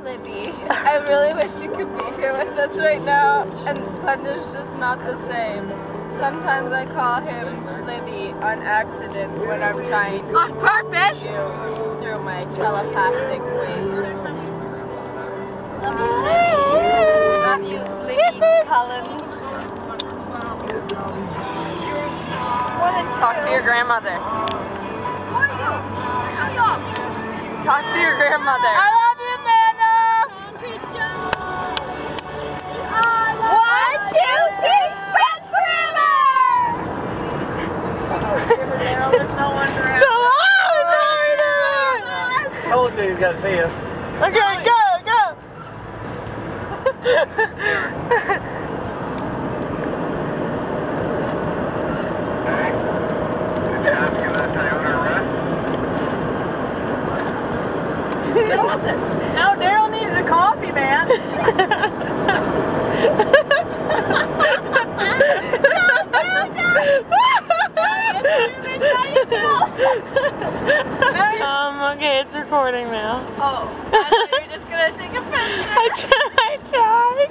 Libby. I really wish you could be here with us right now, and Glenda's just not the same. Sometimes I call him Libby on accident when I'm trying to on purpose you through my telepathic waves. Love you, Libby Collins. Talk to your grandmother. Talk to your grandmother. I love you, Nana. 1, 2, 3, friends forever. There's no one around. I told you you gotta see us. Okay, go, go. No, Daryl needed a coffee, man. Okay, it's recording now. Oh, I thought you were just gonna take a picture. I tried.